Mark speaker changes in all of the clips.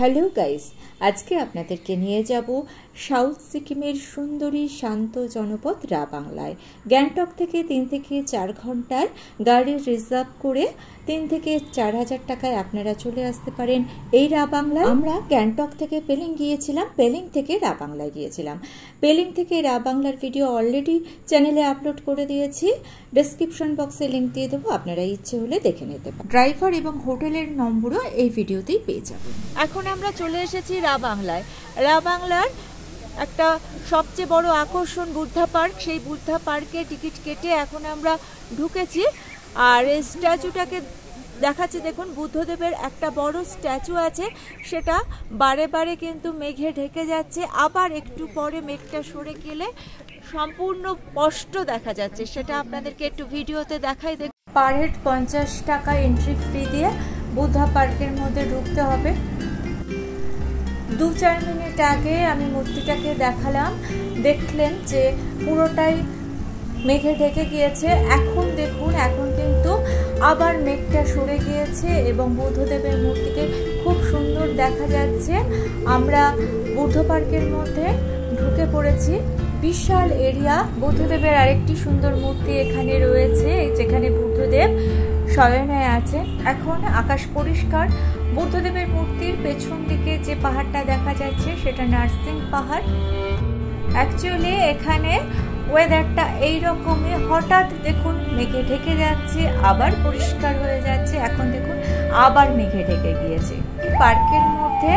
Speaker 1: Hello guys, আজকে আপনাদেরকে নিয়ে যাব সাউথ সিকিমের সুন্দরী শান্ত জনপদ রা বাংলায়। গ্যাংটক থেকে 3 থেকে 4 ঘন্টায় গাড়ি রিজার্ভ করে 3 থেকে 4,000 টাকায় আপনারা চলে আসতে পারেন এই রা বাংলায়। আমরা গ্যাংটক থেকে পেলিং গিয়েছিলাম, পেলিং থেকে রা বাংলায় গিয়েছিলাম। পেলিং থেকে রা বাংলার ভিডিও অলরেডি চ্যানেলে আপলোড করে দিয়েছি, ডেসক্রিপশন বক্সে লিঙ্ক দিয়ে দেবো, আপনারা ইচ্ছে হলে দেখে নিতে পারেন। ড্রাইভার এবং হোটেলের নম্বরও এই ভিডিওতেই পেয়ে যাবেন। এখন আমরা চলে এসেছি রা বাংলায়। রা বাংলার একটা সবচেয়ে বড় আকর্ষণ বুদ্ধা পার্ক, সেই বুদ্ধা পার্কে টিকিট কেটে এখন আমরা ঢুকেছি। আর এই স্ট্যাচুটাকে দেখাচ্ছে, দেখুন বুদ্ধদেবের একটা বড় স্ট্যাচু আছে, সেটা বারে বারে কিন্তু মেঘে ঢেকে যাচ্ছে, আবার একটু পরে মেঘটা সরে গেলে সম্পূর্ণ স্পষ্ট দেখা যাচ্ছে, সেটা আপনাদেরকে একটু ভিডিওতে দেখাই। পার হেড 50 টাকা এন্ট্রি ফি দিয়ে বুদ্ধা পার্কের মধ্যে ঢুকতে হবে। 2-4 মিনিট আগে আমি মূর্তিটাকে দেখালাম, দেখলেন যে পুরোটাই মেঘে ঢেকে গিয়েছে। এখন দেখুন, এখন কিন্তু আবার মেঘটা সরে গিয়েছে এবং বুদ্ধদেবের মূর্তিকে খুব সুন্দর দেখা যাচ্ছে। আমরা বুদ্ধ পার্কের মধ্যে ঢুকে পড়েছি। বিশাল এরিয়া। বুদ্ধদেবের আরেকটি সুন্দর মূর্তি এখানে রয়েছে, যেখানে বুদ্ধদেব শয়নে আছে। এখন আকাশ পরিষ্কার। বুদ্ধদেবের মূর্তির পেছন দিকে যে পাহাড়টা দেখা যাচ্ছে সেটা নার্সিং পাহাড়। অ্যাকচুয়ালি এখানে ওয়েদারটা এইরকমই, হঠাৎ দেখুন মেঘে ঢেকে যাচ্ছে, আবার পরিষ্কার হয়ে যাচ্ছে, এখন দেখুন আবার মেঘে ঢেকে গিয়েছে। পার্কের মধ্যে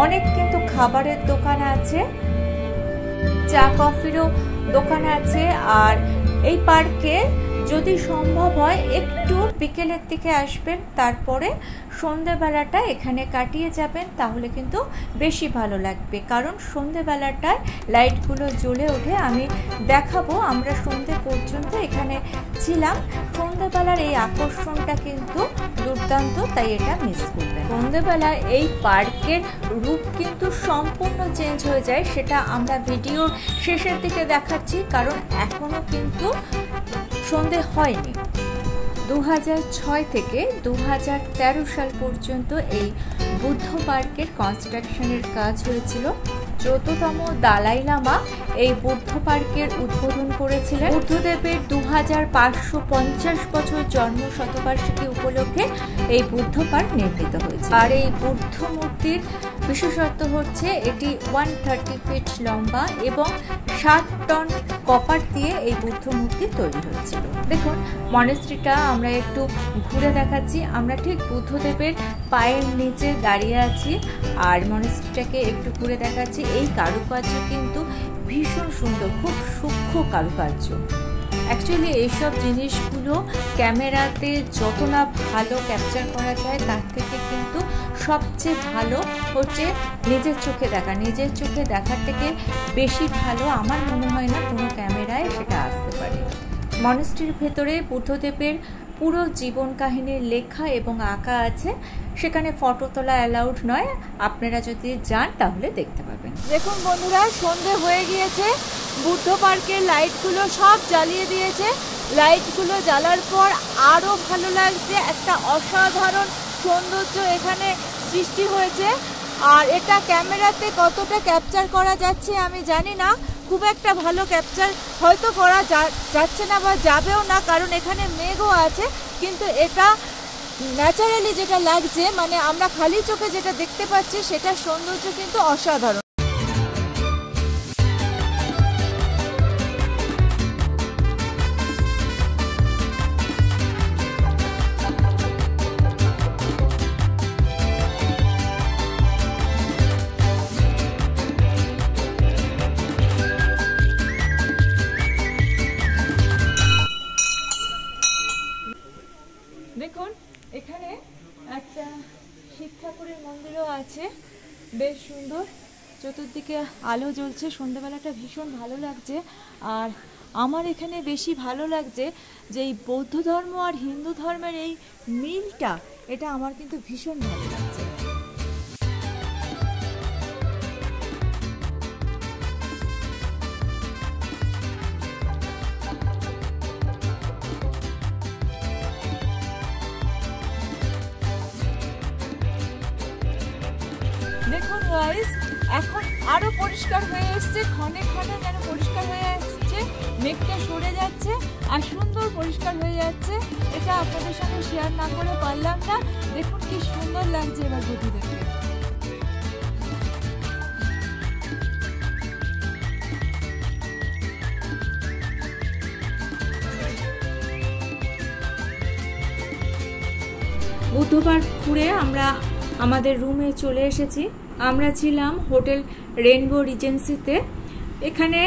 Speaker 1: অনেক কিন্তু খাবারের দোকান আছে, চা কফিরও দোকান আছে। আর এই পার্কে যদি সম্ভব হয় একটু বিকেলের দিকে আসবেন, তারপরে সন্ধেবেলাটা এখানে কাটিয়ে যাবেন, তাহলে কিন্তু বেশি ভালো লাগবে। কারণ সন্ধেবেলাটায় লাইটগুলো জ্বলে ওঠে, আমি দেখাবো। আমরা সন্ধে পর্যন্ত এখানে ছিলাম। সন্ধেবেলার এই আকর্ষণটা কিন্তু দুর্দান্ত, তাই এটা মিস করবেন। সন্ধেবেলায় এই পার্কের রূপ কিন্তু সম্পূর্ণ চেঞ্জ হয়ে যায়, সেটা আমরা ভিডিওর শেষের দিকে দেখাচ্ছি, কারণ এখনও কিন্তু সন্ধে হয়নি। 2006 থেকে 2013 সাল পর্যন্ত এই বুদ্ধ পার্কের কনস্ট্রাকশনের কাজ হয়েছিল। 14তম দালাই লামা এই বুদ্ধ পার্কের উদ্বোধন করেছিলেন। বুদ্ধদেবের 2550 বছর জন্ম শতবার্ষিকী উপলক্ষে এই বুদ্ধ পার্ক নির্মিত হয়েছে। আর এই বুদ্ধ মূর্তির বিশেষত্ব হচ্ছে এটি 130 ফিট লম্বা এবং 60 টন কপার দিয়ে এই বুদ্ধ মূর্তি তৈরি হয়েছিল। দেখুন মনেস্ট্রিটা আমরা একটু ঘুরে দেখাচ্ছি। আমরা ঠিক বুদ্ধদেবের পায়ের নিচে দাঁড়িয়ে আছি আর মনেস্ট্রিটাকে একটু ঘুরে দেখাচ্ছি। এই কারুকার্য কিন্তু ভীষণ সুন্দর, খুব সূক্ষ্ম কারুকার্য। অ্যাকচুয়ালি এইসব জিনিসগুলো ক্যামেরাতে যত না ভালো ক্যাপচার করা যায়, তার থেকে কিন্তু সবচেয়ে ভালো হচ্ছে নিজের চোখে দেখা। নিজের চোখে দেখার থেকে বেশি ভালো আমার মনে হয় না কোনো ক্যামেরায় সেটা আসতে পারে। মনেস্ট্রির ভেতরে বুদ্ধদেবের পুরো জীবন কাহিনীর লেখা এবং আঁকা আছে। সেখানে ফটো তোলা অ্যালাউড নয়, আপনারা যদি যান তাহলে দেখতে পাবেন। দেখুন বন্ধুরা, সন্ধে হয়ে গিয়েছে, বুদ্ধ পার্কের লাইটগুলো সব জ্বালিয়ে দিয়েছে। লাইটগুলো জ্বালার পর আরও ভালো লাগছে, একটা অসাধারণ সৌন্দর্য এখানে সৃষ্টি হয়েছে। আর এটা ক্যামেরাতে কতটা ক্যাপচার করা যাচ্ছে আমি জানি না, খুব একটা ভালো ক্যাপচার হয়তো করা যাচ্ছে না বা যাবেও না, কারণ এখানে মেঘও আছে। কিন্তু এটা ন্যাচারালি যেটা লাগছে, মানে আমরা খালি চোখে যেটা দেখতে পাচ্ছি, সেটার সৌন্দর্য কিন্তু অসাধারণ। দেখুন এখানে একটা শিব ঠাকুরের মন্দিরও আছে, বেশ সুন্দর, চতুর্দিকে আলো জ্বলছে, সন্ধ্যাবেলাটা ভীষণ ভালো লাগছে। আর আমার এখানে বেশি ভালো লাগছে যে এই বৌদ্ধ ধর্ম আর হিন্দু ধর্মের এই মিলটা, এটা আমার কিন্তু ভীষণ ভালো লাগছে। দেখুন গাইস, এখন আরো পরিষ্কার হয়ে এসছে, ক্ষণে ক্ষণে যেন পরিষ্কার হয়ে আসছে, মেঘটা সরে যাচ্ছে আর সুন্দর পরিষ্কার হয়ে যাচ্ছে। এটা আপনাদের সঙ্গে শেয়ার না করে পারলাম না। দেখুন কি সুন্দর লাগছে এবার ঘুটি দেখে। বুধবার ঘুরে আমরা আমাদের রুমে চলে এসেছি। আমরা ছিলাম হোটেল রেইনবো রিজেন্সিতে। এখানে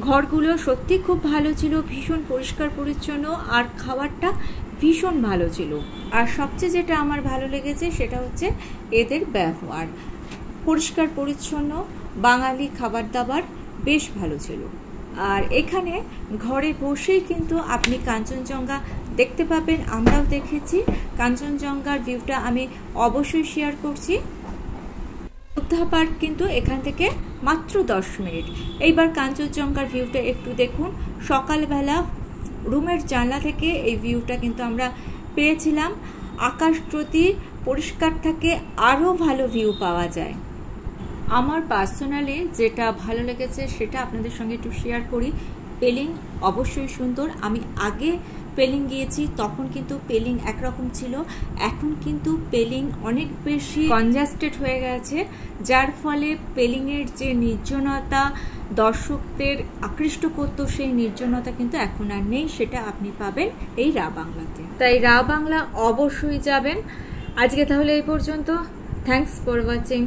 Speaker 1: ঘরগুলো সত্যি খুব ভালো ছিল, ভীষণ পরিষ্কার পরিচ্ছন্ন, আর খাবারটা ভীষণ ভালো ছিল। আর সবচেয়ে যেটা আমার ভালো লেগেছে সেটা হচ্ছে এদের ব্যবহার, পরিষ্কার পরিচ্ছন্ন বাঙালি খাবার দাবার বেশ ভালো ছিল। আর এখানে ঘরে বসেই কিন্তু আপনি কাঞ্চনজঙ্ঘা দেখতে পাবেন। আমরাও দেখেছি কাঞ্চনজঙ্ঘার ভিউটা আমি অবশ্যই শেয়ার করছি। বুদ্ধা পার্ক কিন্তু এখান থেকে মাত্র 10 মিনিট। এইবার কাঞ্চনজঙ্ঘার ভিউটা একটু দেখুন। সকালবেলা রুমের জানলা থেকে এই ভিউটা কিন্তু আমরা পেয়েছিলাম। আকাশ যদি পরিষ্কার থাকে আরও ভালো ভিউ পাওয়া যায়। আমার পার্সোনালি যেটা ভালো লেগেছে সেটা আপনাদের সঙ্গে একটু শেয়ার করি। পেলিং অবশ্যই সুন্দর। আমি আগে পেলিং গিয়েছি, তখন কিন্তু পেলিং একরকম ছিল, এখন কিন্তু পেলিং অনেক বেশি কনজাস্টেড হয়ে গেছে, যার ফলে পেলিংয়ের যে নির্জনতা দর্শকদের আকৃষ্ট করতো সেই নির্জনতা কিন্তু এখন আর নেই। সেটা আপনি পাবেন এই রা বাংলাতে। তাই রা বাংলা অবশ্যই যাবেন। আজকে তাহলে এই পর্যন্ত। Thanks for watching.